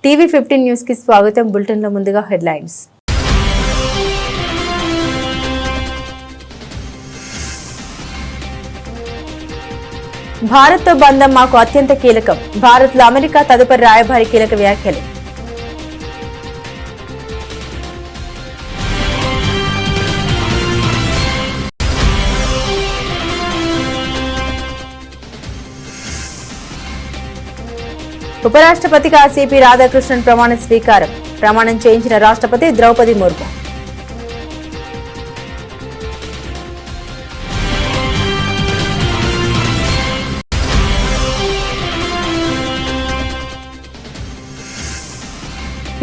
TV 15 news కి స్వాగతం. Bulletin లో ముందుగా హెడ్లైన్స్. భారత్తో బంధం మాకు అత్యంత కీలకం. భారత్లో అమెరికా తదుపరి రాయబారి కీలక వ్యాఖ్యలు. ఉపరాష్ట్రపతిగా సిపి రాధాకృష్ణన్ ప్రమాణ స్వీకారం. ప్రమాణం చేయించిన రాష్ట్రపతి ద్రౌపది ముర్ము.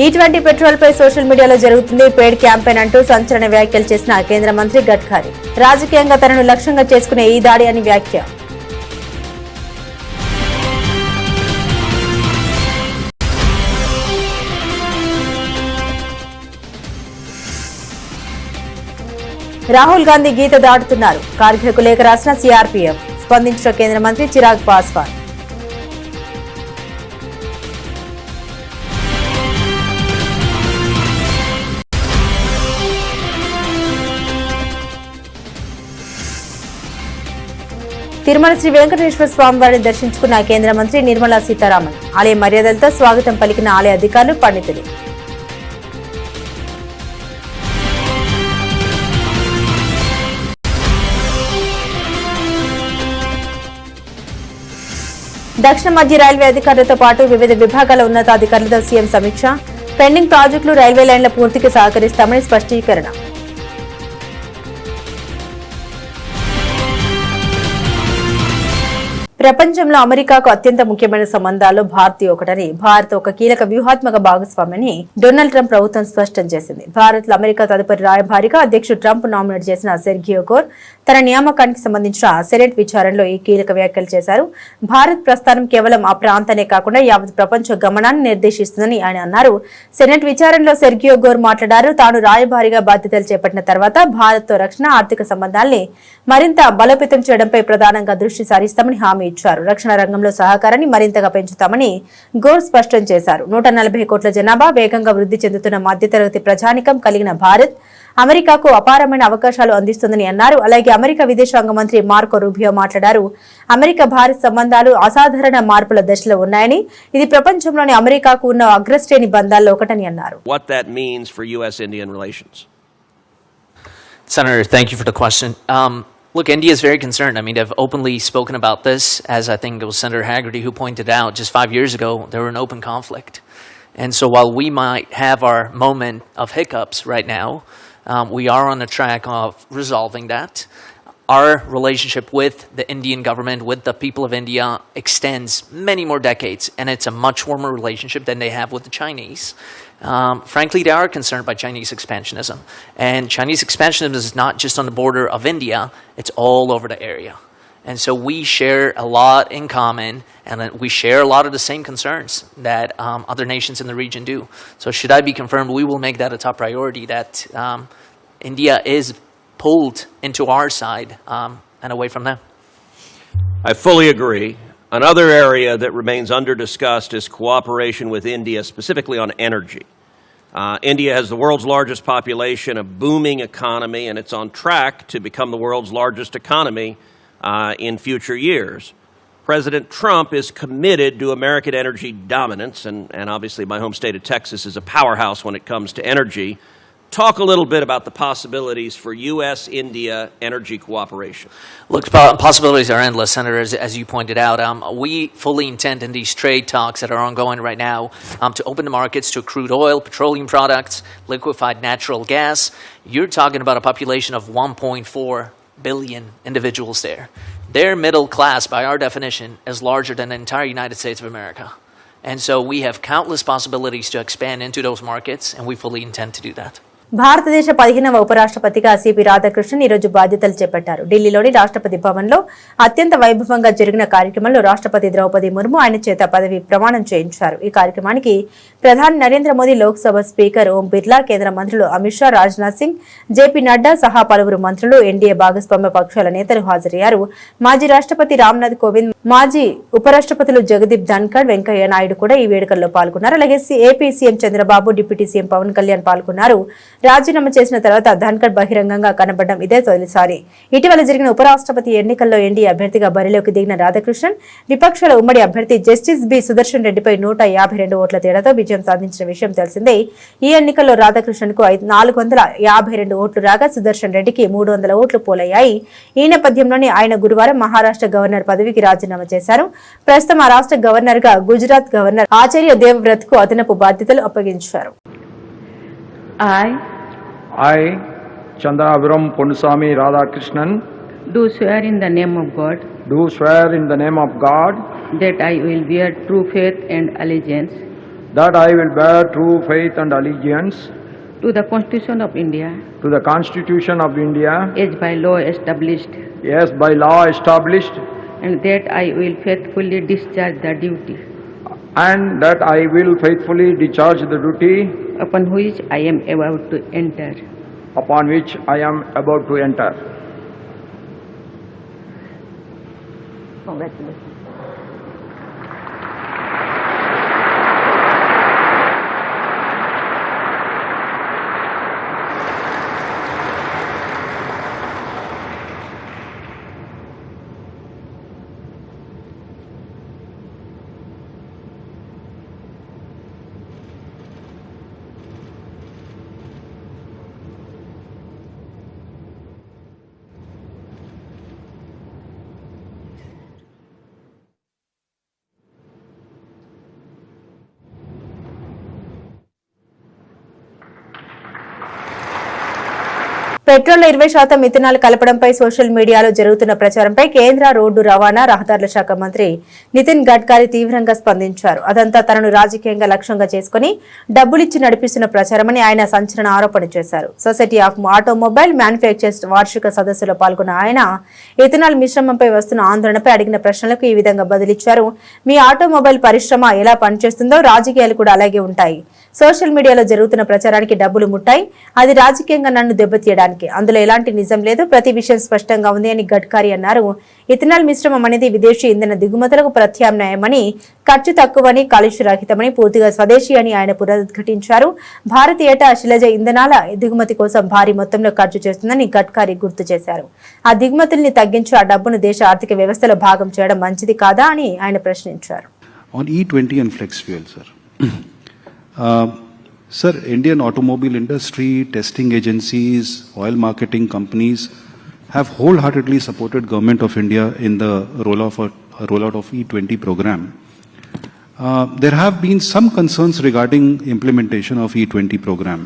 E20 పెట్రోల్ పై సోషల్ మీడియాలో జరుగుతుంది పెయిడ్ క్యాంపెయిన్ అంటూ సంచలన వ్యాఖ్యలు చేసిన కేంద్ర మంత్రి గడ్కరీ. రాజకీయంగా తనను లక్ష్యంగా చేసుకునే ఈ దాడి అని వ్యాఖ్య. రాహుల్ గాంధీ గీత దాటుతున్నారు. కార్గిల్కు లేఖ రాసిన సిఆర్పీఎఫ్. స్పందించిన కేంద్ర మంత్రి చిరాగ్ పాస్వాన్. తిరుమల శ్రీ వెంకటేశ్వర స్వామి వారిని దర్శించుకున్న కేంద్ర మంత్రి నిర్మలా సీతారామన్. ఆలయ మర్యాదలతో స్వాగతం పలికిన ఆలయ అధికారులు, పండితులు. దక్షిణ మధ్య రైల్వే అధికారులతో పాటు వివిధ విభాగాల ఉన్నతాధికారులతో సీఎం సమీక్ష. పెండింగ్ ప్రాజెక్టులు, రైల్వే లైన్ల పూర్తికి సహకరిస్తామని స్పష్టీకరణ. ప్రపంచంలో అమెరికాకు అత్యంత ముఖ్యమైన సంబంధాల్లో భారత్ ఒకటని, భారత్ ఒక కీలక వ్యూహాత్మక భాగస్వామిని డొనాల్డ్ ట్రంప్ ప్రభుత్వం స్పష్టం చేసింది. భారత్ లో అమెరికా తదుపరి రాయబారిగా అధ్యక్షుడు ట్రంప్ నామినేట్ చేసిన సెర్గియో గోర్ తన నియామకానికి సంబంధించిన సెనెట్ విచారణలో ఈ కీలక వ్యాఖ్యలు చేశారు. భారత్ ప్రస్థానం కేవలం ఆ ప్రాంతానే కాకుండా యావత్ ప్రపంచ గమనాన్ని నిర్దేశిస్తుందని ఆయన అన్నారు. సెనెట్ విచారణలో సెర్గియో గోర్ మాట్లాడారు. తాను రాయబారిగా బాధ్యతలు చేపట్టిన తర్వాత భారత్ తో రక్షణ, ఆర్థిక సంబంధాల్ని మరింత బలోపేతం చేయడంపై ప్రధానంగా దృష్టి సారిస్తామని హామీ ఇచ్చారు. రక్షణ రంగంలో సహకారాన్ని మరింతగా పెంచుతామని గోర్ స్పష్టం చేశారు. 140 కోట్ల జనాభా, వేగంగా వృద్ధి చెందుతున్న మధ్యతరగతి ప్రజానికం కలిగిన భారత్ అమెరికాకు అపారమైన అవకాశాలు అందిస్తుందని అన్నారు. అలాగే అమెరికా విదేశాంగ మంత్రి మార్కో రూబియో మాట్లాడారు. అమెరికా భారత్ సంబంధాలు అసాధారణ మార్పుల దశలో ఉన్నాయని, ఇది ప్రపంచంలోని అమెరికాకు ఉన్న అగ్రశ్రేణి బంధాల్లో ఒకటని అన్నారు. What that means for US-Indian relations. Senator, thank you for the question. Look, India is very concerned. I mean, they've openly spoken about this, as I think it was Senator Haggerty who pointed out just 5 years ago, they were in open conflict. And so while we might have our moment of hiccups right now, we are on the track of resolving that. Our relationship with the Indian government, with the people of India, extends many more decades, and it's a much warmer relationship than they have with the Chinese. Frankly, they are concerned by Chinese expansionism. And Chinese expansionism is not just on the border of India, it's all over the area. And so we share a lot in common, and we share a lot of the same concerns that other nations in the region do. So should I be confirmed, we will make that a top priority, that India is pulled into our side and away from them. I fully agree. Another area that remains under-discussed is cooperation with India, specifically on energy. India has the world's largest population, a booming economy, and it's on track to become the world's largest economy in future years. President Trump is committed to American energy dominance, and obviously my home state of Texas is a powerhouse when it comes to energy. Talk a little bit about the possibilities for U.S.-India energy cooperation. Look, possibilities are endless, Senator, as you pointed out. We fully intend in these trade talks that are ongoing right now to open the markets to crude oil, petroleum products, liquefied natural gas. You're talking about a population of 1.4 billion individuals there. Their middle class, by our definition, is larger than the entire United States of America. And so we have countless possibilities to expand into those markets, and we fully intend to do that. భారతదేశ 15వ ఉపరాష్ట్రపతిగా CP Radhakrishnan ఈ రోజు బాధ్యతలు చేపట్టారు. ఢిల్లీలోని రాష్ట్రపతి భవన్లో అత్యంత వైభవంగా జరిగిన కార్యక్రమంలో రాష్ట్రపతి ద్రౌపది ముర్ము ఆయన చేత పదవి ప్రమాణం చేయించారు. ఈ కార్యక్రమానికి ప్రధాని నరేంద్ర మోదీ, లోక్సభ స్పీకర్ ఓం బిర్లా, కేంద్ర మంత్రులు అమిత్ షా, రాజ్నాథ్ సింగ్, జేపీ నడ్డా సహా పలువురు మంత్రులు, ఎన్డీఏ భాగస్వామ్య పక్షాల నేతలు హాజరయ్యారు. మాజీ రాష్ట్రపతి రామ్నాథ్ కోవింద్, మాజీ ఉపరాష్ట్రపతులు జగదీప్ ధన్కర్, వెంకయ్య నాయుడు కూడా ఈ వేడుకల్లో పాల్గొన్నారు. అలాగే AP CM Chandrababu, deputy CM Pawan Kalyan పాల్గొన్నారు. రాజీనామా చేసిన తర్వాత ధన్కర్ బహిరంగంగా కనబడడం ఇదే తొలిసారి. ఇటీవల జరిగిన ఉపరాష్ట్రపతి ఎన్నికల్లో ఎన్డీఏ అభ్యర్థిగా బరిలోకి దిగిన రాధాకృష్ణన్ విపక్షాల ఉమ్మడి అభ్యర్థి జస్టిస్ బి సుదర్శన్ రెడ్డిపై 152 ఓట్ల తేడాతో విజయం సాధించిన విషయం తెలిసిందే. ఈ ఎన్నికల్లో రాధాకృష్ణన్ కు 452 ఓట్లు రాగా సుదర్శన్ రెడ్డికి 300 ఓట్లు పోలయ్యాయి. ఈ నేపథ్యంలోనే ఆయన గురువారం మహారాష్ట్ర గవర్నర్ పదవికి రాజీనామా చేశారు. ప్రస్తుతం ఆ రాష్ట్ర గవర్నర్ గా గుజరాత్ గవర్నర్ ఆచార్య దేవవ్రత్ కు అదనపు బాధ్యతలు అప్పగించారు. I, Chandraviram Ponnusamy Radhakrishnan, do swear in the name of God do swear in the name of God that I will bear true faith and allegiance that I will bear true faith and allegiance to the Constitution of India to the Constitution of India as by law established, as by law established, and that I will faithfully discharge the duty and that I will faithfully discharge the duty upon which I am about to enter. upon which I am about to enter. Congratulations. పెట్రోల్లో 20% ethanol కలపడంపై social మీడియాలో జరుగుతున్న ప్రచారంపై కేంద్ర road రవాణా రహదారుల శాఖ మంత్రి నితిన్ గడ్కరీ తీవ్రంగా స్పందించారు. అదంతా తనను రాజకీయంగా లక్ష్యంగా చేసుకుని డబ్బులిచ్చి నడిపిస్తున్న ప్రచారమని ఆయన సంచలన ఆరోపణ చేశారు. సొసైటీ ఆఫ్ ఆటోమొబైల్ మ్యానుఫ్యాక్చరర్స్ వార్షిక సదస్సులో పాల్గొన్న ఆయన ఇథనాల్ మిశ్రమంపై వస్తున్న ఆందోళనపై అడిగిన ప్రశ్నలకు ఈ విధంగా బదిలిచ్చారు. మీ ఆటోమొబైల్ పరిశ్రమ ఎలా పనిచేస్తుందో రాజకీయాలు కూడా అలాగే ఉంటాయి. సోషల్ మీడియాలో జరుగుతున్న ప్రచారానికి డబ్బులు ముట్టాయి. అది రాజకీయంగా నన్ను దెబ్బతీయడానికి, అందులో ఎలాంటి నిజం లేదు. ప్రతి విషయం స్పష్టంగా ఉంది అని గడ్కరీ అన్నారు. ఇథనాల్ మిశ్రమం అనేది విదేశీ ఇంధన దిగుమతులకు ప్రత్యామ్నాయమని, ఖర్చు తక్కువని, కాలుష్య రహితమని, పూర్తిగా స్వదేశీ అని ఆయన పునరుద్ఘాటించారు. భారత్ ఏటా శిలజ ఇంధనాల దిగుమతి కోసం భారీ మొత్తంలో ఖర్చు చేస్తుందని గడ్కరీ గుర్తు చేశారు. ఆ దిగుమతుల్ని తగ్గించి ఆ డబ్బును దేశ ఆర్థిక వ్యవస్థలో భాగం చేయడం మంచిది కాదా అని ఆయన ప్రశ్నించారు. On E20 and flex fuel, sir. Sir, Indian automobile industry, testing agencies, oil marketing companies have wholeheartedly supported Government of India in the rollout of E20 program. There have been some concerns regarding implementation of E20 program.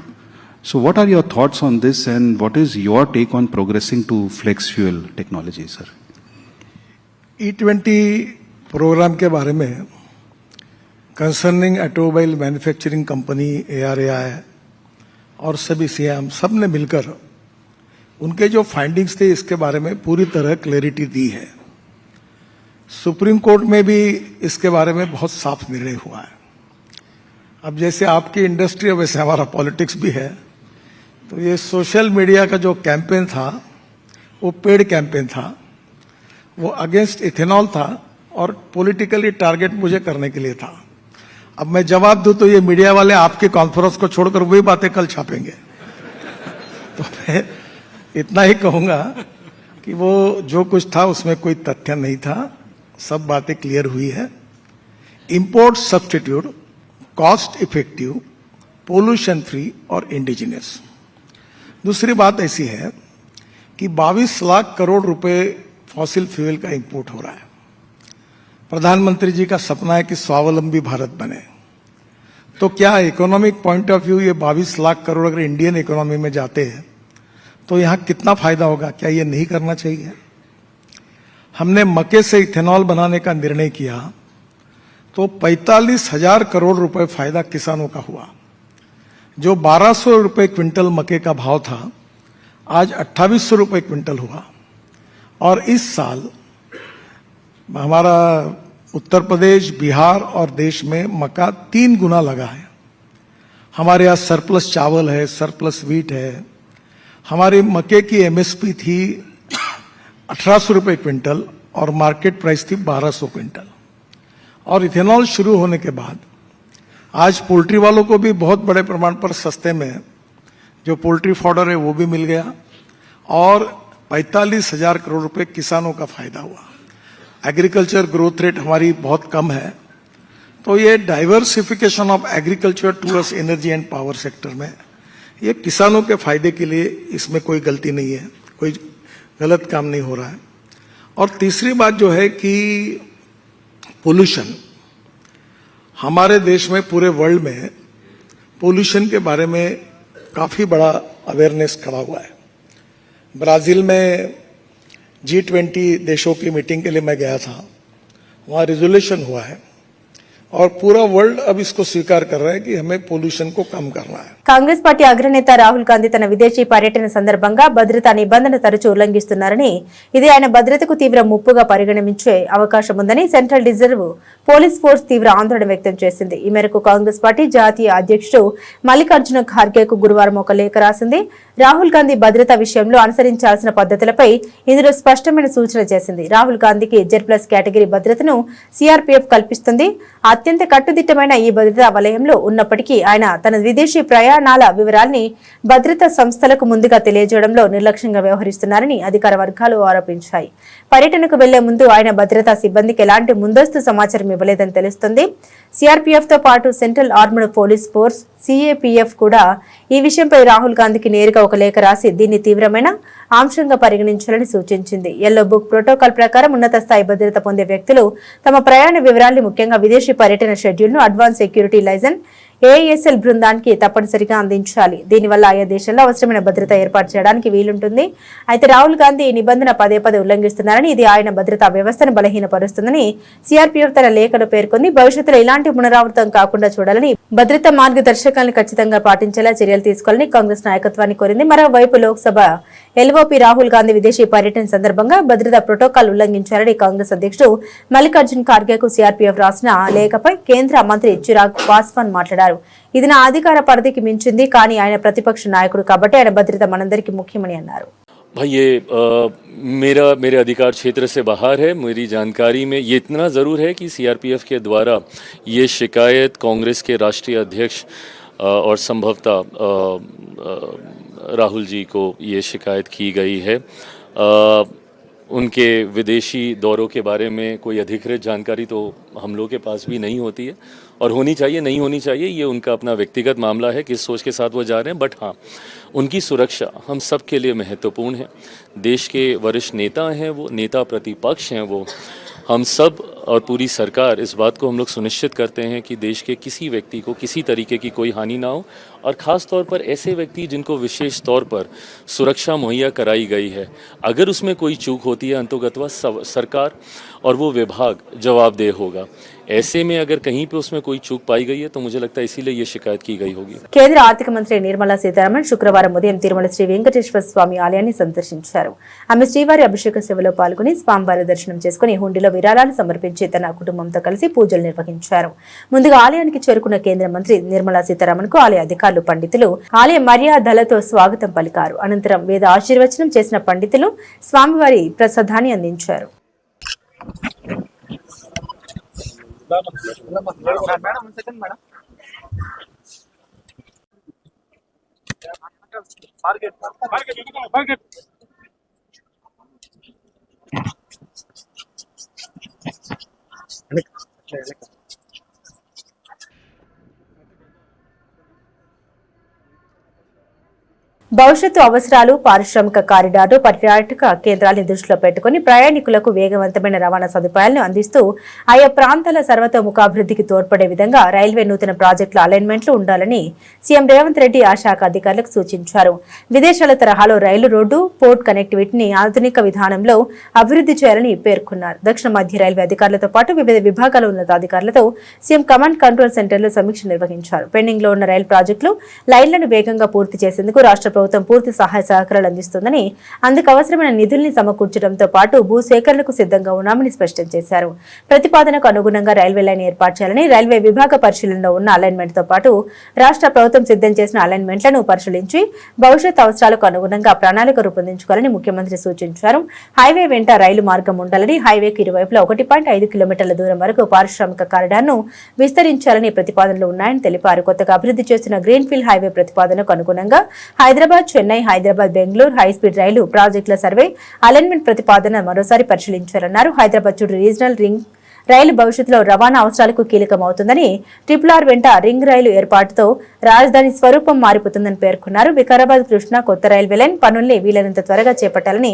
So what are your thoughts on this, and what is your take on progressing to flex fuel technology, sir? E20 programme के बारे में concerning automobile manufacturing company ARAI और सभी CM सब ने मिलकर उनके जो फाइंडिंग्स थे इसके बारे में पूरी तरह क्लैरिटी दी है. सुप्रीम कोर्ट में भी इसके बारे में बहुत साफ निर्णय हुआ है. अब जैसे आपकी इंडस्ट्री है वैसे हमारा पॉलिटिक्स भी है. तो ये सोशल मीडिया का जो कैंपेन था वो पेड कैंपेन था, वो अगेंस्ट इथेनॉल था और पॉलिटिकली टारगेट मुझे करने के लिए था. अब मैं जवाब दूं तो ये मीडिया वाले आपकी कॉन्फ्रेंस को छोड़कर वही बातें कल छापेंगे. तो मैं इतना ही कहूंगा कि वो जो कुछ था उसमें कोई तथ्य नहीं था, सब बातें क्लियर हुई है. Import substitute, cost effective, pollution free और इंडिजिनियस. दूसरी बात ऐसी है कि 22 लाख करोड़ रुपए फॉसिल फ्यूल का इंपोर्ट हो रहा है. प्रधानमंत्री जी का सपना है कि स्वावलंबी भारत बने. तो क्या इकोनॉमिक पॉइंट ऑफ व्यू ये 22 लाख करोड़ अगर इंडियन इकोनॉमी में जाते हैं तो यहां कितना फायदा होगा? क्या ये नहीं करना चाहिए? हमने मक्के से इथेनॉल बनाने का निर्णय किया तो 45,000 करोड़ रुपए फायदा किसानों का हुआ. जो 1200 रुपए क्विंटल मक्के का भाव था, आज 2800 रुपए क्विंटल हुआ। और इस साल हमारा उत्तर प्रदेश, बिहार और देश में मक्का 3 गुना लगा है। हमारे यहाँ सरप्लस चावल है, सरप्लस व्हीट है। हमारी मक्के की एमएसपी थी 1800 रुपए क्विंटल और मार्केट प्राइस थी 1200 क्विंटल। और इथेनॉल शुरू होने के बाद आज पोल्ट्री वालों को भी बहुत बड़े प्रमाण पर सस्ते में जो पोल्ट्री फॉडर है वो भी मिल गया और 45,000 करोड़ रुपए किसानों का फायदा हुआ। एग्रीकल्चर ग्रोथ रेट हमारी बहुत कम है, तो ये diversification of agriculture towards energy and power sector में ये किसानों के फायदे के लिए, इसमें कोई गलती नहीं है, कोई गलत काम नहीं हो रहा है। और तीसरी बात जो है कि पोल्यूशन, हमारे देश में पूरे वर्ल्ड में पोल्यूशन के बारे में काफी बड़ा अवेयरनेस खड़ा हुआ है। ब्राजील में G20 देशों की मीटिंग के लिए मैं गया था, वहां रिजोल्यूशन हुआ है और पूरा वर्ल्ड अब इसको स्वीकार कर रहा है कि हमें पोल्यूशन को कम करना है। కాంగ్రెస్ పార్టీ అగ్రనేత రాహుల్ గాంధీ తన విదేశీ పర్యటన సందర్భంగా భద్రతా నిబంధనలు తరచూ ఉల్లంఘిస్తున్నారని, ఇది ఆయన భద్రతకు తీవ్ర ముప్పుగా పరిగణించే అవకాశం ఉందని సెంట్రల్ రిజర్వ్ పోలీస్ ఫోర్స్ తీవ్ర ఆందోళన వ్యక్తం చేసింది. ఈ మేరకు కాంగ్రెస్ పార్టీ జాతీయ అధ్యక్షుడు మల్లికార్జున ఖార్గేకు గురువారం ఒక లేఖ రాసింది. రాహుల్ గాంధీ భద్రతా విషయంలో అనుసరించాల్సిన పద్ధతులపై ఇందులో స్పష్టమైన సూచన చేసింది. రాహుల్ గాంధీకి Z+ కేటగిరీ భద్రతను సిఆర్పీఎఫ్ కల్పిస్తుంది. అత్యంత కట్టుదిట్టమైన ఈ భద్రతా వలయంలో ఉన్నప్పటికీ ఆయన తన విదేశీ ప్రయాణాల వివరాల్ని భద్రతా సంస్థలకు ముందుగా తెలియజేయడంలో నిర్లక్ష్యంగా వ్యవహరిస్తున్నారని అధికార వర్గాలు ఆరోపించాయి. పర్యటనకు వెళ్లే ముందు ఆయన భద్రతా సిబ్బందికి ఎలాంటి ముందస్తు సమాచారం ఇవ్వలేదని తెలుస్తుంది. సిఆర్పీఎఫ్ తో పాటు central armed police force CAPF కూడా ఈ విషయంపై రాహుల్ గాంధీకి నేరుగా ఒక లేఖ రాసి దీన్ని తీవ్రమైన అంశంగా పరిగణించాలని సూచించింది. ఎల్లో బుక్ ప్రోటోకాల్ ప్రకారం ఉన్నత స్థాయి భద్రత పొందే వ్యక్తులు తమ ప్రయాణ వివరాల్ని, ముఖ్యంగా విదేశీ పర్యటన షెడ్యూల్ను అడ్వాన్స్ సెక్యూరిటీ లైజెన్స్ ASL బృందానికి తప్పనిసరిగా అందించాలి. దీనివల్ల ఆయా దేశంలో అవసరమైన భద్రత ఏర్పాటు చేయడానికి వీలుంటుంది. అయితే రాహుల్ గాంధీ ఈ నిబంధన పదే ఉల్లంఘిస్తున్నారని, ఇది ఆయన భద్రతా వ్యవస్థను బలహీనపరుస్తుందని సిఆర్పీఎఫ్ తన లేఖలో పేర్కొంది. భవిష్యత్తులో ఇలాంటి పునరావృతం కాకుండా చూడాలని, భద్రతా మార్గదర్శకాలను ఖచ్చితంగా పాటించేలా చర్యలు తీసుకోవాలని కాంగ్రెస్ నాయకత్వాన్ని కోరింది. మరోవైపు లోక్సభ LOP రాహుల్ గాంధీ విదేశీ పర్యటన సందర్భంగా భద్రతా ప్రోటోకాల్ ఉల్లంఘించారని కాంగ్రెస్ అధ్యక్షుడు మల్లికార్జున్ ఖార్గేకు సిఆర్పీఎఫ్ రాసిన లేఖపై కేంద్ర మంత్రి చిరాగ్ పాస్వాన్ మాట్లాడారు. ఇది నా అధికార పరిధికి మించింది, కానీ ఆయన ప్రతిపక్ష నాయకుడు కాబట్టి ఆయన భద్రత మనందరికీ ముఖ్యమని అన్నారు. भाई ये मेरे अधिकार क्षेत्र से बाहर है। मेरी जानकारी में ये इतना ज़रूर है कि CRPF के द्वारा ये शिकायत कांग्रेस के राष्ट्रीय अध्यक्ष और संभवतः राहुल जी को ये शिकायत की गई है। उनके विदेशी दौरों के बारे में कोई अधिकृत जानकारी तो हम लोग के पास भी नहीं होती है और होनी चाहिए, नहीं होनी चाहिए, ये उनका अपना व्यक्तिगत मामला है, किस सोच के साथ वो जा रहे हैं। बट हाँ, उनकी सुरक्षा हम सब के लिए महत्वपूर्ण है। देश के वरिष्ठ नेता हैं वो, नेता प्रतिपक्ष हैं वो, हम सब और पूरी सरकार इस बात को हम लोग सुनिश्चित करते हैं कि देश के किसी व्यक्ति को किसी तरीके की कोई हानि ना हो, और ख़ास तौर पर ऐसे व्यक्ति जिनको विशेष तौर पर सुरक्षा मुहैया कराई गई है, अगर उसमें कोई चूक होती है अंतर्गतवा सरकार और वो विभाग जवाबदेह होगा। ऐसे में अगर कहीं पे उसमें कोई चूक पाई गई है तो मुझे लगता है इसीलिए ये शिकायत की गई होगी. కేంద్ర ఆర్థిక మంత్రి నిర్మలా సీతారామన్ శుక్రవారం ఉదయం తిరుమల శ్రీ వెంకటేశ్వర స్వామి ఆలయాన్ని సందర్శించారు. ఆమె శ్రీవారి అభిషేక సేవలో పాల్గొని స్వామివారి దర్శనం చేసుకుని హుండీలో విరాళాలు సమర్పించి తన కుటుంబంతో కలిసి పూజలు నిర్వహించారు. ముందుగా ఆలయానికి చేరుకున్న కేంద్ర మంత్రి నిర్మలా సీతారామన్ కు ఆలయ అధికారులు, పండితులు ఆలయ మర్యాదలతో స్వాగతం పలికారు. అనంతరం వేద ఆశీర్వచనం చేసిన పండితులు స్వామివారి ప్రసాదాన్ని అందించారు. భవిష్యత్తు అవసరాలు, పారిశ్రామిక కారిడార్లు, పర్యాటక కేంద్రాలను దృష్టిలో పెట్టుకుని ప్రయాణికులకు వేగవంతమైన రవాణా సదుపాయాలను అందిస్తూ ఆయా ప్రాంతాల సర్వతోముఖాభివృద్ధికి తోడ్పడే విధంగా రైల్వే నూతన ప్రాజెక్టుల అలైన్మెంట్లు ఉండాలని సీఎం రేవంత్ రెడ్డి ఆ శాఖ అధికారులకు సూచించారు. విదేశాల తరహాలో రైలు రోడ్డు, పోర్ట్ కనెక్టివిటీని ఆధునిక విధానంలో అభివృద్ధి చేయాలని పేర్కొన్నారు. దక్షిణ మధ్య రైల్వే అధికారులతో పాటు వివిధ విభాగాల ఉన్నతాధికారులతో సీఎం కమాండ్ కంట్రోల్ సెంటర్లో సమీక్ష నిర్వహించారు. పెండింగ్ లో ఉన్న రైలు ప్రాజెక్టులు, లైన్లను వేగంగా పూర్తి చేసేందుకు రాష్ట్ర ప్రభుత్వం పూర్తి సహాయ సహకారాలు అందిస్తుందని, అందుకు అవసరమైన నిధుల్ని సమకూర్చడంతో పాటు భూసేకరణకు సిద్ధంగా ఉన్నామని స్పష్టం చేశారు. ప్రతిపాదనకు అనుగుణంగా రైల్వే లైన్ ఏర్పాటు చేయాలని, రైల్వే విభాగ పరిశీలనలో ఉన్న అలైన్మెంట్ తో పాటు రాష్ట్ర ప్రభుత్వం సిద్ధం చేసిన అలైన్మెంట్లను పరిశీలించి భవిష్యత్ అవసరాలకు అనుగుణంగా ప్రణాళిక రూపొందించుకోవాలని ముఖ్యమంత్రి సూచించారు. హైవే వెంట రైలు మార్గం ఉండాలని, హైవేకి ఇరువైపులా 1.5 కిలోమీటర్ల దూరం వరకు పారిశ్రామిక కారిడార్ను విస్తరించాలని ప్రతిపాదనలు ఉన్నాయని తెలిపారు. కొత్తగా అభివృద్ధి చేస్తున్న గ్రీన్ఫీల్డ్ హైవే ప్రతిపాదనకు అనుగుణంగా హైదరాబాద్, చెన్నై, హైదరాబాద్, బెంగళూరు హైస్పీడ్ రైలు ప్రాజెక్టుల సర్వే, అలైన్మెంట్ ప్రతిపాదన మరోసారి పరిశీలించారన్నారు. హైదరాబాద్ చుట్టూ రీజనల్ రింగ్ రైలు భవిష్యత్తులో రవాణా అవసరాలకు కీలకమవుతుందని, RRR వెంట రింగ్ రైలు ఏర్పాటుతో రాజధాని స్వరూపం మారిపోతుందని పేర్కొన్నారు. వికారాబాద్ కృష్ణా కొత్త రైల్వే లైన్ పనుల్ని వీలైనంత త్వరగా చేపట్టాలని,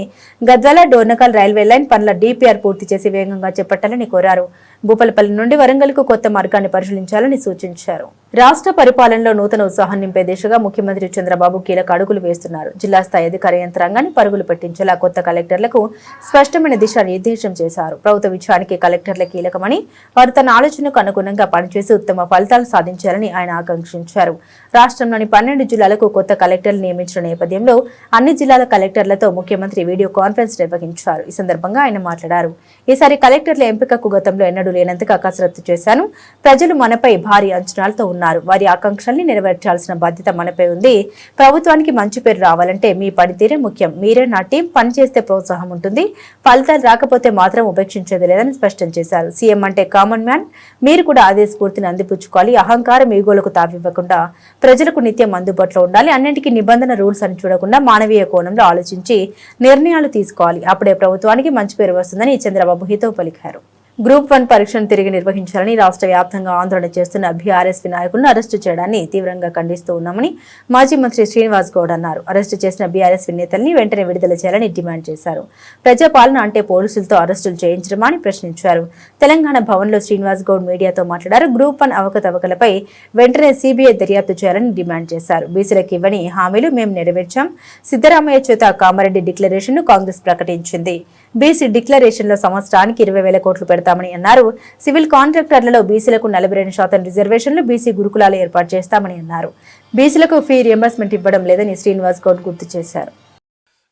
గద్వాల డోర్నకల్ రైల్వే లైన్ పనుల DPR పూర్తి చేసి వేగంగా చేపట్టాలని కోరారు. భూపాలపల్లి నుండి వరంగల్కు కొత్త మార్గాన్ని పరిశీలించాలని సూచించారు. రాష్ట్ర పరిపాలనలో నూతన ఉత్సాహం నింపే దిశగా ముఖ్యమంత్రి చంద్రబాబు కీలక అడుగులు వేస్తున్నారు. జిల్లా స్థాయి అధికార యంత్రాంగాన్ని పరుగులు పెట్టించేలా కొత్త కలెక్టర్లకు స్పష్టమైన దిశానిర్దేశం చేశారు. ప్రభుత్వ విషయానికి కలెక్టర్ల కీలకమని, వారు తన ఆలోచనకు అనుగుణంగా పనిచేసి ఉత్తమ ఫలితాలు సాధించాలని ఆయన ఆకాంక్షించారు. రాష్ట్రంలోని 12 జిల్లాలకు కొత్త కలెక్టర్లు నియమించిన నేపథ్యంలో అన్ని జిల్లాల కలెక్టర్లతో ముఖ్యమంత్రి వీడియో కాన్ఫరెన్స్ నిర్వహించారు. ఈ సందర్భంగా ఆయన మాట్లాడారు. ఈసారి కలెక్టర్ల ఎంపికకు గతంలో ఎన్నడూ లేనంతగా కసరత్తు చేశాను. ప్రజలు మనపై భారీ అంచనాలతో ఉన్నారు. వారి ఆకాంక్షల్ని నెరవేర్చాల్సిన బాధ్యత మనపై ఉంది. ప్రభుత్వానికి మంచి పేరు రావాలంటే మీ పనితీరే ముఖ్యం. మీరే నా టీం పనిచేస్తే ప్రోత్సాహం ఉంటుంది. ఫలితాలు రాకపోతే మాత్రం ఉపేక్షించేది లేదని స్పష్టం చేశారు. సీఎం అంటే కామన్ మ్యాన్. మీరు కూడా అదే స్ఫూర్తిని అందిపుచ్చుకోవాలి. అహంకారం, ఈగోలకు తావివ్వకుండా ప్రజలకు నిత్యం అందుబాటులో ఉండాలి. అన్నింటికీ నిబంధన రూల్స్ అని చూడకుండా మానవీయ కోణంలో ఆలోచించి నిర్ణయాలు తీసుకోవాలి. అప్పుడే ప్రభుత్వానికి మంచి పేరు వస్తుందని చంద్రబాబు హితవు పలికారు. గ్రూప్ 1 పరీక్షను తిరిగి నిర్వహించాలని రాష్ట్ర వ్యాప్తంగా ఆందోళన చేస్తున్న బీఆర్ఎస్పీ నాయకులను అరెస్టు చేయడాన్ని తీవ్రంగా ఖండిస్తూ ఉన్నామని మాజీ మంత్రి శ్రీనివాస్ గౌడ్ అన్నారు. అరెస్టు చేసిన బీఆర్ఎస్పీ నేతల్ని వెంటనే విడుదల చేయాలని డిమాండ్ చేశారు. ప్రజాపాలన అంటే పోలీసులతో అరెస్టులు చేయించడమా అని ప్రశ్నించారు. తెలంగాణ భవన్లో శ్రీనివాస్ గౌడ్ మీడియాతో మాట్లాడారు. గ్రూప్ 1 అవకతవకలపై వెంటనే సిబిఐ దర్యాప్తు చేయాలని డిమాండ్ చేశారు. బీసీలకు ఇవ్వని హామీలు మేము నెరవేర్చాం. సిద్దరామయ్య చేత కామారెడ్డి డిక్లరేషన్ ను కాంగ్రెస్ ప్రకటించింది. బీసీ డిక్లరేషన్ లో సంవత్సరానికి 20,000 కోట్లు పెడతామని అన్నారు. సివిల్ కాంట్రాక్టర్లలో బీసీలకు 42% రిజర్వేషన్లు, బీసీ గురుకులాలు ఏర్పాటు చేస్తామని అన్నారు. బీసీలకు ఫీ రియంబర్స్మెంట్ ఇవ్వడం లేదని శ్రీనివాస్ గౌడ్ గుర్తు చేశారు.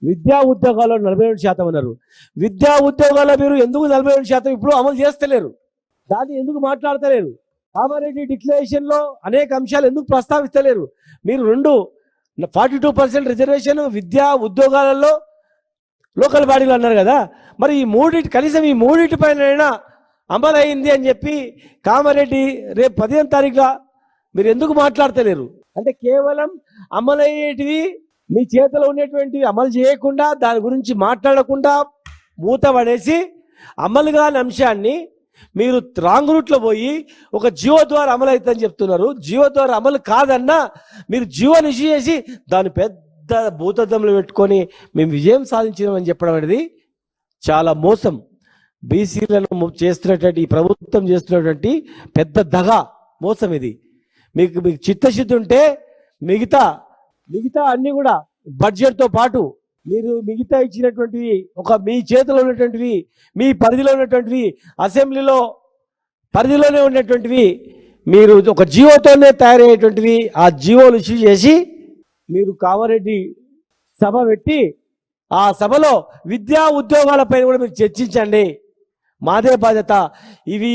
విద్యా ఉద్యోగాల్లో 42% అన్నారు. విద్యా ఉద్యోగాల్లో మీరు ఎందుకు 42% ఇప్పుడు అమలు చేస్తలేరు? దాన్ని ఎందుకు మాట్లాడతలేరు? కామారెడ్డి డిక్లరేషన్ లో అనేక అంశాలు ఎందుకు ప్రస్తావిస్తలేరు? మీరు 42% రిజర్వేషన్ విద్యా ఉద్యోగాలలో లోకల్ బాడీలు అన్నారు కదా, మరి ఈ మూడింటి కనీసం ఈ మూడింటి పైన అమలు అయింది అని చెప్పి కామారెడ్డి రేపు 15వ తారీఖుగా మీరు ఎందుకు మాట్లాడతలేరు? అంటే కేవలం అమలయ్యేటివి మీ చేతిలో ఉండేటువంటివి అమలు చేయకుండా, దాని గురించి మాట్లాడకుండా మూత పడేసి అమలు కాని అంశాన్ని మీరు రాంగ్ రూట్లో పోయి ఒక జియో ద్వారా అమలు అవుతుందని చెప్తున్నారు. జియో ద్వారా అమలు కాదన్నా మీరు జియోని ఇష్యూ చేసి దాని పెద్ద భూతద్దంలో పెట్టుకొని మేము విజయం సాధించినామని చెప్పడం అనేది చాలా మోసం. బీసీలను చేస్తున్నటువంటి ఈ ప్రభుత్వం చేస్తున్నటువంటి పెద్ద దగా మోసం ఇది. మీకు చిత్తశుద్ధి ఉంటే మిగతా అన్ని కూడా బడ్జెట్తో పాటు మీరు మిగతా ఇచ్చినటువంటివి, ఒక మీ చేతిలో ఉన్నటువంటివి, మీ పరిధిలో ఉన్నటువంటివి, అసెంబ్లీలో పరిధిలోనే ఉన్నటువంటివి మీరు ఒక జియోతోనే తయారయ్యేటువంటివి, ఆ జియోలు ఇష్యూ చేసి మీరు కామారెడ్డి సభ పెట్టి ఆ సభలో విద్యా ఉద్యోగాలపై కూడా మీరు చర్చించండి. మాదే బాధ్యత. ఇవి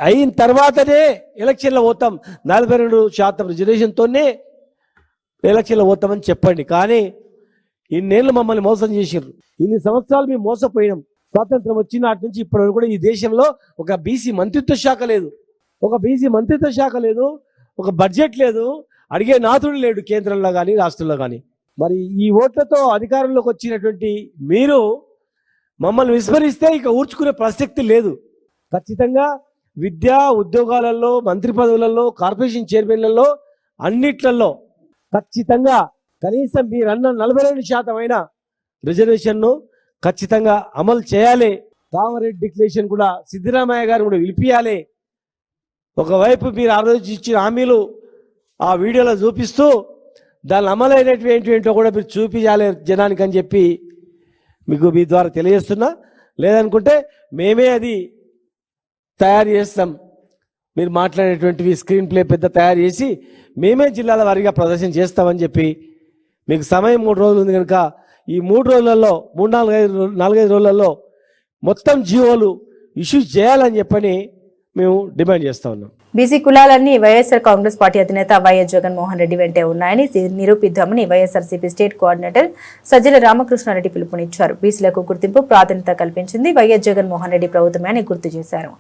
అయిన తర్వాతనే ఎలక్షన్లో పోతాం. 42% రిజర్వేషన్తోనే ఎలక్షన్లో పోతామని చెప్పండి. కానీ ఇన్నేళ్ళు మమ్మల్ని మోసం చేసారు. ఇన్ని సంవత్సరాలు మేము మోసపోయినాం. స్వాతంత్రం వచ్చిన నాటి నుంచి ఇప్పటి వరకు కూడా ఈ దేశంలో ఒక బీసీ మంత్రిత్వ శాఖ లేదు, ఒక బడ్జెట్ లేదు, అడిగే నాథుడు లేడు కేంద్రంలో కానీ రాష్ట్రంలో కానీ. మరి ఈ ఓట్లతో అధికారంలోకి వచ్చినటువంటి మీరు మమ్మల్ని విస్మరిస్తే ఇక ఊర్చుకునే ప్రసక్తి లేదు. ఖచ్చితంగా విద్యా ఉద్యోగాలలో, మంత్రి పదవులలో, కార్పొరేషన్ చైర్మన్లలో, అన్నిట్లలో కనీసం మీరన్న 42% అయినా రిజర్వేషన్ను ఖచ్చితంగా అమలు చేయాలి. కామారెడ్డి డిక్లరేషన్ కూడా సిద్ధరామయ్య గారు కూడా పిలిపియాలి. ఒకవైపు మీరు ఆ రోజు ఇచ్చిన హామీలు ఆ వీడియోలో చూపిస్తూ దాని అమలైనటువంటి ఏంటో కూడా మీరు చూపించాలి జనానికి అని చెప్పి మీకు మీ ద్వారా తెలియజేస్తున్నా. లేదనుకుంటే మేమే అది తయారు చేస్తాం. మీరు మాట్లాడేటువంటివి స్క్రీన్ ప్లే పెద్ద తయారు చేసి మేమే జిల్లాల వారీగా ప్రదర్శన చేస్తామని చెప్పి మీకు సమయం 3 రోజులు ఉంది కనుక ఈ 3 రోజులలో 4-5 రోజులలో మొత్తం జీవోలు ఇష్యూ చేయాలని చెప్పని మేము డిమాండ్ చేస్తా ఉన్నాం. బీసీ కులాలన్నీ వైఎస్ఆర్ కాంగ్రెస్ పార్టీ అధినేత వైఎస్ జగన్మోహన్ రెడ్డి వెంటే ఉన్నాయని నిరూపిద్దామని వైఎస్ఆర్సీపీ స్టేట్ కోఆర్డినేటర్ సజ్జల రామకృష్ణారెడ్డి పిలుపునిచ్చారు. బీసీలకు గుర్తింపు ప్రాధాన్యత కల్పించింది వైఎస్ జగన్మోహన్ రెడ్డి ప్రభుత్వమే అని గుర్తు చేశారు.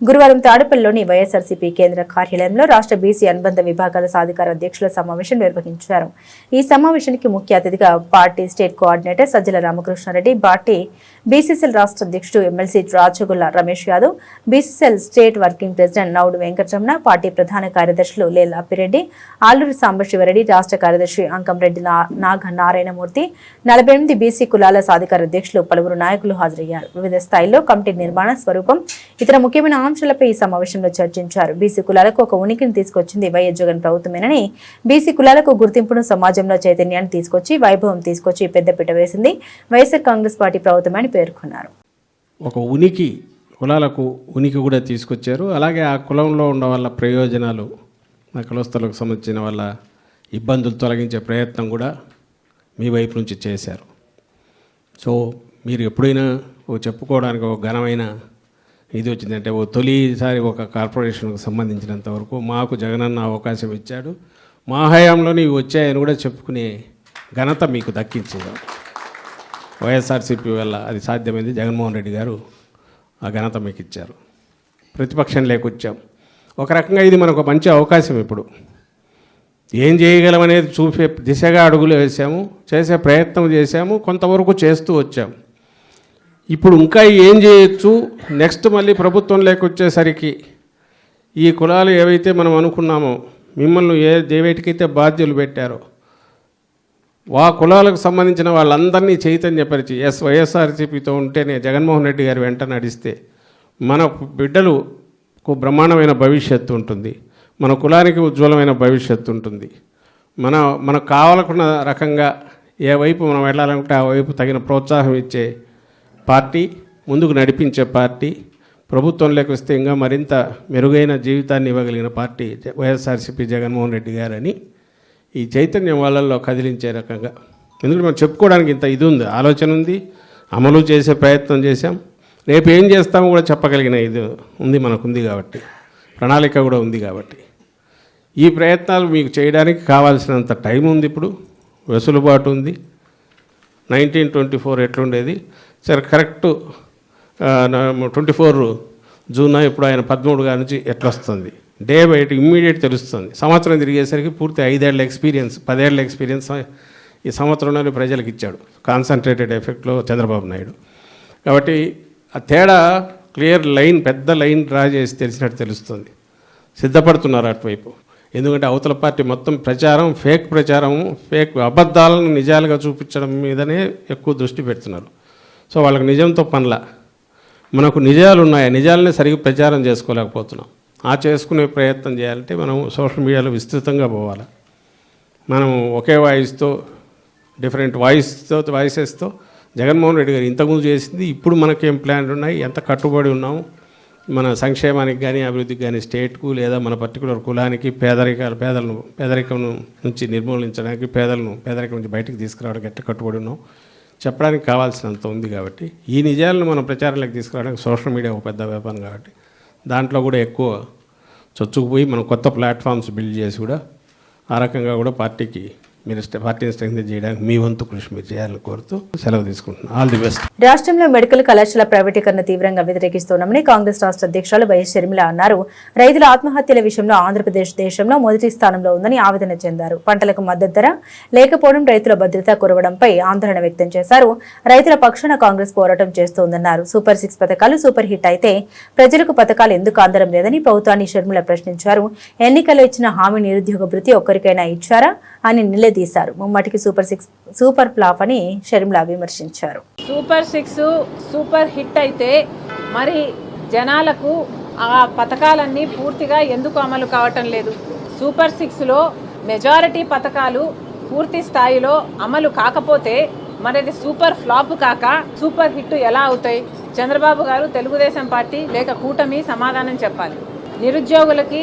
గురువారం తాడేపల్లిలోని వైఎస్ఆర్సీపీ కేంద్ర కార్యాలయంలో రాష్ట్ర బీసీ అనుబంధ విభాగాల సాధికార అధ్యక్షుల సమావేశం నిర్వహించారు. ఈ సమావేశానికి ముఖ్య అతిథిగా party state coordinator Sajjala Ramakrishna Reddy, party BCCL రాష్ట్ర అధ్యక్షుడు MLC Rachagulla Ramesh Yadav, BCCL state working president Naudu Venkataramana, party ప్రధాన కార్యదర్శులు లేలా అప్పిరెడ్డి, ఆలూరి సాంబశివరెడ్డి, రాష్ట్ర కార్యదర్శి అంకంరెడ్డి నాగ నారాయణమూర్తి, 48 బీసీ కులాల సాధికార అధ్యక్షులు పలువురు నాయకులు హాజరయ్యారు. వివిధ స్థాయిల్లో కమిటీ నిర్మాణ స్వరూపం, ఇతర ముఖ్యమైన అంశాలపై ఈ సమావేశంలో చర్చించారు. బీసీ కులాలకు ఒక ఉనికిని తీసుకొచ్చింది వైఎస్ జగన్ ప్రభుత్వమేనని, బీసీ కులాలకు గుర్తింపును, సమాజంలో చైతన్యాన్ని తీసుకొచ్చి వైభవం తీసుకొచ్చి పెద్దపీట వేసింది వైఎస్ఆర్ కాంగ్రెస్ పార్టీ ప్రభుత్వమని పేర్కొన్నారు. ఒక ఉనికి కులాలకు ఉనికి కూడా తీసుకొచ్చారు. అలాగే ఆ కులంలో ఉన్న వాళ్ళ ప్రయోజనాలు, ఆ కులస్తులకు సంబంధించిన వాళ్ళ ఇబ్బందులు తొలగించే ప్రయత్నం కూడా మీ వైపు నుంచి చేశారు. సో మీరు ఎప్పుడైనా చెప్పుకోవడానికి ఒక ఘనమైన ఇది వచ్చిందంటే తొలిసారి ఒక కార్పొరేషన్కు సంబంధించినంత వరకు మాకు జగనన్న అవకాశం ఇచ్చాడు, మా హయాంలోనే ఇవి వచ్చాయని కూడా చెప్పుకునే ఘనత మీకు దక్కించింది. వైఎస్ఆర్సీపీ వల్ల అది సాధ్యమైంది. జగన్మోహన్ రెడ్డి గారు ఆ ఘనత మీకు ఇచ్చారు. ప్రతిపక్షం లేకొచ్చాం. ఒక రకంగా ఇది మనకు మంచి అవకాశం. ఇప్పుడు ఏం చేయగలమనేది చూపే దిశగా అడుగులు వేసాము, చేసే ప్రయత్నం చేశాము, కొంతవరకు చేస్తూ వచ్చాము. ఇప్పుడు ఇంకా ఏం చేయొచ్చు, నెక్స్ట్ మళ్ళీ ప్రభుత్వం లేకొచ్చేసరికి ఈ కులాలు ఏవైతే మనం అనుకున్నామో, మిమ్మల్ని దేవేటికైతే బాధ్యులు పెట్టారో ఆ కులాలకు సంబంధించిన వాళ్ళందరినీ చైతన్యపరిచి వైఎస్ఆర్సీపీతో ఉంటేనే జగన్మోహన్ రెడ్డి గారు వెంట నడిస్తే మన బిడ్డలకు బ్రహ్మాండమైన భవిష్యత్తు ఉంటుంది, మన కులానికి ఉజ్వలమైన భవిష్యత్తు ఉంటుంది. మనకు కావాలనుకున్న రకంగా ఏ వైపు మనం వెళ్ళాలనుకుంటే ఆ వైపు తగిన ప్రోత్సాహం ఇచ్చే పార్టీ, ముందుకు నడిపించే పార్టీ, ప్రభుత్వంలోకి వస్తే ఇంకా మరింత మెరుగైన జీవితాన్ని ఇవ్వగలిగిన పార్టీ వైఎస్ఆర్సీపీ జగన్మోహన్ రెడ్డి గారని ఈ చైతన్యం వాళ్ళల్లో కదిలించే రకంగా. ఎందుకంటే మనం చెప్పుకోవడానికి ఇంత ఇది ఉంది, ఆలోచన ఉంది, అమలు చేసే ప్రయత్నం చేశాం. రేపు ఏం చేస్తామో కూడా చెప్పగలిగిన ఇది ఉంది, మనకుంది కాబట్టి, ప్రణాళిక కూడా ఉంది కాబట్టి ఈ ప్రయత్నాలు మీకు చేయడానికి కావాల్సినంత టైం ఉంది. ఇప్పుడు వెసులుబాటు ఉంది. 1924 ఎట్లుండేది సరే కరెక్ట్ 24 జూన్ ఇప్పుడు ఆయన 13 గారి నుంచి ఎట్లొస్తుంది డే బయట ఇమ్మీడియట్ తెలుస్తుంది. సంవత్సరం తిరిగేసరికి పూర్తి 5 ఏళ్ల ఎక్స్పీరియన్స్, 10 ఏళ్ల ఎక్స్పీరియన్స్ ఈ సంవత్సరంలోనే ప్రజలకు ఇచ్చాడు కాన్సన్ట్రేటెడ్ ఎఫెక్ట్లో చంద్రబాబు నాయుడు. కాబట్టి ఆ తేడా క్లియర్ లైన్, పెద్ద లైన్ డ్రా చేసి తెలిసినట్టు తెలుస్తుంది. సిద్ధపడుతున్నారు అటువైపు. ఎందుకంటే అవతల పార్టీ మొత్తం ప్రచారం, ఫేక్ ప్రచారం, ఫేక్ అబద్ధాలను నిజాలుగా చూపించడం మీదనే ఎక్కువ దృష్టి పెడుతున్నారు. సో వాళ్ళకి నిజంతో పనుల, మనకు నిజాలు ఉన్నాయి, నిజాలనే సరిగ్గా ప్రచారం చేసుకోలేకపోతున్నాం. ఆ చేసుకునే ప్రయత్నం చేయాలంటే మనం సోషల్ మీడియాలో విస్తృతంగా పోవాలి. మనం ఒకే వాయిస్తో, డిఫరెంట్ వాయిసెస్తో జగన్మోహన్ రెడ్డి గారు ఇంతకుముందు చేసింది, ఇప్పుడు మనకేం ప్లాన్లు ఉన్నాయి, ఎంత కట్టుబడి ఉన్నాము మన సంక్షేమానికి కానీ అభివృద్ధికి కానీ, స్టేట్కు లేదా మన పర్టికులర్ కులానికి, పేదరికం నుంచి నిర్మూలించడానికి, పేదరికం నుంచి బయటకు తీసుకురావడానికి ఎట్లా కట్టుబడి ఉన్నాం చెప్పడానికి కావాల్సినంత ఉంది. కాబట్టి ఈ నిజాలను మనం ప్రచారంలోకి తీసుకురావడానికి సోషల్ మీడియా ఒక పెద్ద వ్యాపారం కాబట్టి దాంట్లో కూడా ఎక్కువ చొచ్చుకుపోయి మనం కొత్త ప్లాట్ఫామ్స్ బిల్డ్ చేసి కూడా ఆ రకంగా కూడా పార్టీని స్ట్రెంగ్తన్ చేయడానికి మీ వంతు కృషి మీరు చేయాలని కోరుతూ సెలవు తీసుకుంటున్నాను. All the best. రాష్ట్రంలో మెడికల్ కళాశాల ప్రైవేటీకరణ తీవ్రంగా వ్యతిరేకిస్తున్నామని కాంగ్రెస్ రాష్ట్ర అధ్యక్షులు వైఎస్ షర్మిల అన్నారు. రైతుల ఆత్మహత్యల విషయంలో ఆంధ్రప్రదేశ్ దేశంలో మొదటి స్థానంలో ఉందని ఆవేదన చెందారు. పంటలకు మద్దతు ధర లేకపోవడం, రైతుల భద్రత కురవడంపై ఆందోళన వ్యక్తం చేశారు. రైతుల పక్షాన కాంగ్రెస్ పోరాటం చేస్తోందన్నారు. సూపర్ 6 పథకాలు సూపర్ హిట్ అయితే ప్రజలకు పథకాలు ఎందుకు అందడం లేదని ప్రభుత్వాన్ని షర్మిల ప్రశ్నించారు. ఎన్నికల్లో ఇచ్చిన హామీ నిరుద్యోగ భృతి ఒక్కరికైనా ఇచ్చారా? అని నిలదీశారు. ముమ్మటికి సూపర్ ఫ్లాప్ అని షర్మిల విమర్శించారు. సూపర్ 6 సూపర్ హిట్ అయితే మరి జనాలకు ఆ పథకాలన్నీ పూర్తిగా ఎందుకు అమలు కావటం లేదు? సూపర్ 6లో మెజారిటీ పథకాలు పూర్తి స్థాయిలో అమలు కాకపోతే మరి అది సూపర్ ఫ్లాప్ కాక సూపర్ హిట్ ఎలా అవుతాయి? చంద్రబాబు గారు, తెలుగుదేశం పార్టీ లేక కూటమి సమాధానం చెప్పాలి. నిరుద్యోగులకి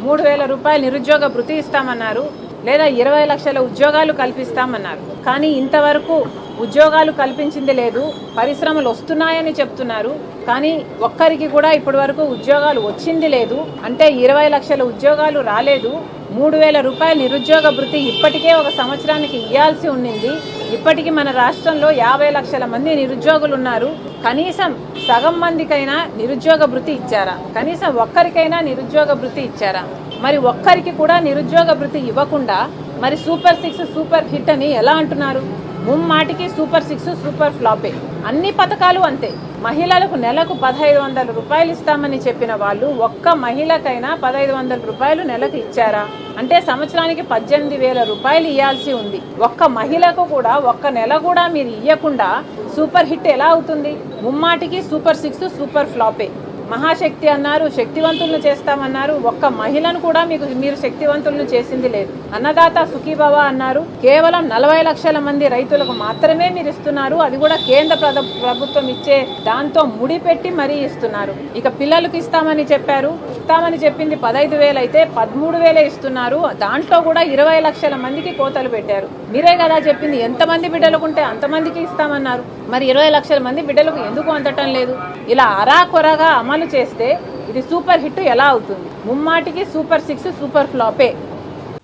3,000 రూపాయలు నిరుద్యోగ భృతి ఇస్తామన్నారు, లేదా 20 లక్షల ఉద్యోగాలు కల్పిస్తామన్నారు. కానీ ఇంతవరకు ఉద్యోగాలు కల్పించింది లేదు. పరిశ్రమలు వస్తున్నాయని చెప్తున్నారు, కానీ ఒక్కరికి కూడా ఇప్పటి వరకు ఉద్యోగాలు వచ్చింది లేదు. అంటే 20 లక్షల ఉద్యోగాలు రాలేదు. 3,000 రూపాయల నిరుద్యోగ భృతి ఇప్పటికే ఒక సంవత్సరానికి ఇవ్వాల్సి ఉండింది. ఇప్పటికీ మన రాష్ట్రంలో 50 లక్షల మంది నిరుద్యోగులు ఉన్నారు. కనీసం సగం మందికైనా నిరుద్యోగ భృతి ఇచ్చారా? కనీసం ఒక్కరికైనా నిరుద్యోగ భృతి ఇచ్చారా? మరి ఒక్కరికి కూడా నిరుద్యోగ భృతి ఇవ్వకుండా మరి సూపర్ 6 సూపర్ హిట్ అని ఎలా అంటున్నారు? ముమ్మాటికి సూపర్ 6 సూపర్ ఫ్లాపే. అన్ని పథకాలు అంతే. మహిళలకు నెలకు 1,500 రూపాయలు ఇస్తామని చెప్పిన వాళ్ళు ఒక్క మహిళకైనా 1,500 రూపాయలు నెలకు ఇచ్చారా? అంటే సంవత్సరానికి 18,000 రూపాయలు ఇవ్వాల్సి ఉంది. ఒక్క మహిళకు కూడా ఒక్క నెల కూడా మీరు ఇవ్వకుండా సూపర్ హిట్ ఎలా అవుతుంది? ముమ్మాటికి సూపర్ 6 సూపర్ ఫ్లాపే. మహాశక్తి అన్నారు, శక్తివంతులను చేస్తామన్నారు. ఒక్క మహిళను కూడా మీరు శక్తివంతులను చేసింది లేదు. అన్నదాత సుఖీభవ అన్నారు, కేవలం 40 లక్షల మంది రైతులకు మాత్రమే మీరు ఇస్తున్నారు. అది కూడా కేంద్ర ప్రభుత్వం ఇచ్చే దాంతో ముడిపెట్టి మరీ ఇస్తున్నారు. ఇక పిల్లలకు ఇస్తామని చెప్పారు, ఇస్తామని చెప్పింది 15,000 అయితే 13,000 ఇస్తున్నారు. దాంట్లో కూడా 20 లక్షల మందికి కోతలు పెట్టారు. మీరే కదా చెప్పింది ఎంతమంది బిడ్డలకు ఉంటే అంతమందికి ఇస్తామన్నారు. మరి 20 లక్షల మంది బిడ్డలకు ఎందుకు అందటం లేదు? ఇలా అరాకొరగా అమలు చేస్తే ఇది సూపర్ హిట్ ఎలా అవుతుంది? ముమ్మాటికి సూపర్ 6 సూపర్ ఫ్లాపే.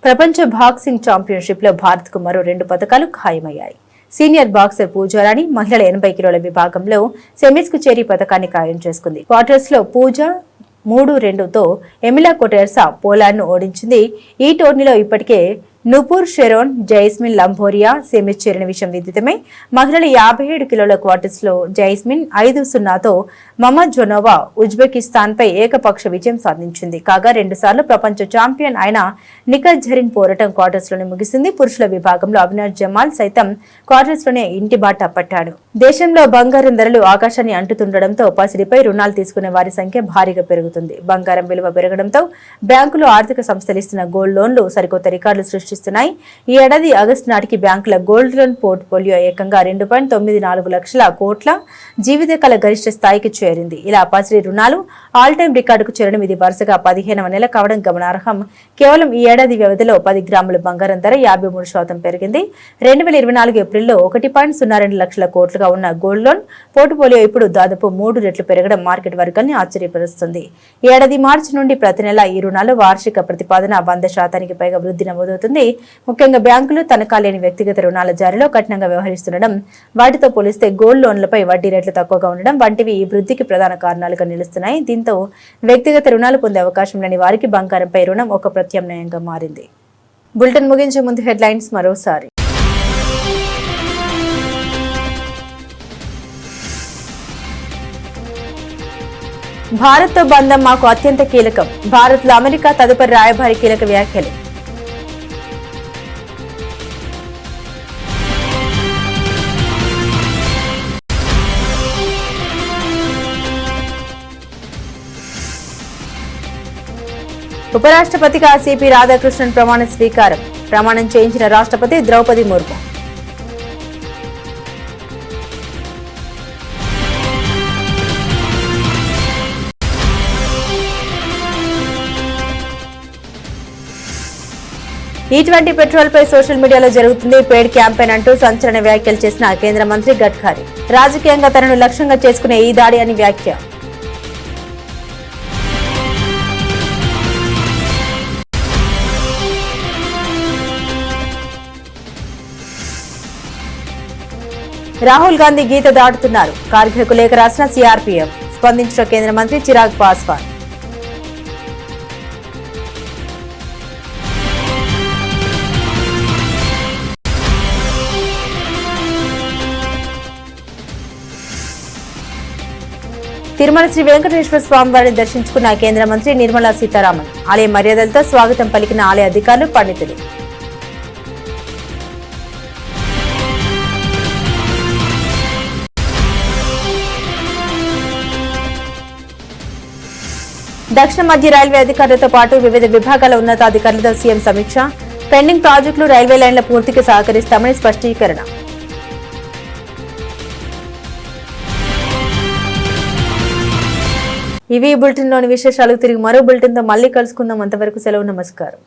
ప్రపంచ బాక్సింగ్ ఛాంపియన్షిప్ లో భారత్ కు మరో 2 పతకాలు ఖాయమయ్యాయి. సీనియర్ బాక్సర్ పూజారాణి మహిళల 80 కిలోల విభాగంలో సెమీస్ కు చేరి పతకాన్ని ఖాయం చేసుకుంది. క్వార్టర్స్ లో పూజ 3-2తో ఎమిలా కొటెర్సా పోలాండ్ ను ఓడించింది. ఈ టోర్నీలో ఇప్పటికే నుపూర్ షెరోన్, జైస్మిన్ లంబోరియా సెమీస్ చేరిన విషయం విదితమే. మహిళల 57 కిలోల క్వార్టర్స్ లో జైస్మిన్ 5-0తో మమద్ జొనోవా ఉజ్బెకిస్తాన్ పై ఏకపక్ష విజయం సాధించింది. కాగా 2 సార్లు ప్రపంచ ఛాంపియన్ అయిన నిఖత్ జరీన్ పోరాటం క్వార్టర్స్ లోనే ముగిసింది. పురుషుల విభాగంలో అవినాష్ జమాల్ సైతం క్వార్టర్స్ లోనే ఇంటి బాట పట్టాడు. దేశంలో బంగారం ధరలు ఆకాశాన్ని అంటుతుండటంతో పసిడిపై రుణాలు తీసుకునే వారి సంఖ్య భారీగా పెరుగుతుంది. బంగారం విలువ పెరగడంతో బ్యాంకులు, ఆర్థిక సంస్థలు ఇస్తున్న గోల్డ్ లోన్లు సరికొత్త రికార్డులు సృష్టిస్తున్నాయి. ఈ ఏడాది ఆగస్టు నాటికి బ్యాంకుల గోల్డ్ లోన్ పోర్ట్ఫోలియో ఏకంగా 2.94 లక్షల కోట్ల జీవితకాల గరిష్ట స్థాయికి చేరింది. ఇలా పసిడి రుణాలు ఆల్ టైమ్ రికార్డుకు చేరడం ఇది వరుసగా 15వ నెల కావడం గమనార్హం. కేవలం ఈ ఏడాది వ్యవధిలో 10 గ్రాముల బంగారం ధర 53% పెరిగింది. 2024 ఏప్రిల్లో 1.02 లక్షల కోట్లుగా ఉన్న గోల్డ్ లోన్ పోర్ట్ఫోలియో ఇప్పుడు దాదాపు 3 రెట్లు పెరగడం మార్కెట్ వర్గాన్ని ఆశ్చర్యపరుస్తుంది. ఈ ఏడాది మార్చి నుండి ప్రతి నెల ఈ రుణాలు వార్షిక ప్రతిపాదన 100% పైగా వృద్ధి నమోదవుతుంది. ముఖ్యంగా బ్యాంకులు తనఖా లేని వ్యక్తిగత రుణాల జారీలో కఠినంగా వ్యవహరిస్తుండడం, వాటితో పోలిస్తే గోల్డ్ లోన్లపై వడ్డీ రేట్లు తక్కువగా ఉండడం వంటివి ఈ వృద్ధికి ప్రధాన కారణాలుగా నిలుస్తున్నాయి. దీంతో వ్యక్తిగత రుణాలు పొందే అవకాశం లేని వారికి బంగారంపై రుణం ఒక ప్రత్యామ్నాయంగా మారింది. బులెటిన్ ముగించే ముందు హెడ్లైన్స్ మరోసారి. భారత్తో బంధం మాకు అత్యంత కీలకం. భారత్లో అమెరికా తదుపరి రాయబారి కీలక వ్యాఖ్యలు. ఉపరాష్ట్రపతిగా సిపి రాధాకృష్ణన్ ప్రమాణ స్వీకారం. ప్రమాణం చేయించిన రాష్ట్రపతి ద్రౌపది ముర్ము. E20 పెట్రోల్ పై సోషల్ మీడియాలో జరుగుతుంది పెయిడ్ క్యాంపెయిన్ అంటూ సంచలన వ్యాఖ్యలు చేసిన కేంద్ర మంత్రి గడ్కరీ. రాజకీయంగా తనను లక్ష్యంగా చేసుకునే ఈ దాడి అని వ్యాఖ్య. రాహుల్ గాంధీ గీత దాటుతున్నారు. కార్గిల్కు లేఖ రాసిన సిఆర్పీఎఫ్. స్పందించిన కేంద్ర మంత్రి చిరాగ్ పాస్వాన్. తిరుమల శ్రీ వెంకటేశ్వర స్వామి వారిని దర్శించుకున్న కేంద్ర మంత్రి నిర్మలా సీతారామన్. ఆలయ మర్యాదలతో స్వాగతం పలికిన ఆలయ అధికారులు, పండితులు. దక్షిణ మధ్య రైల్వే అధికారులతో పాటు వివిధ విభాగాల ఉన్నతాధికారులతో సీఎం సమీక్ష. పెండింగ్ ప్రాజెక్టులు, రైల్వే లైన్ల పూర్తికి సహకరిస్తామని స్పష్టీకరణ. ఇవి బులెటిన్లోని విశేషాలు. తిరిగి మరో బులెటిన్తో మళ్ళీ కలుసుకుందాం. అంతవరకు సెలవు. నమస్కారం.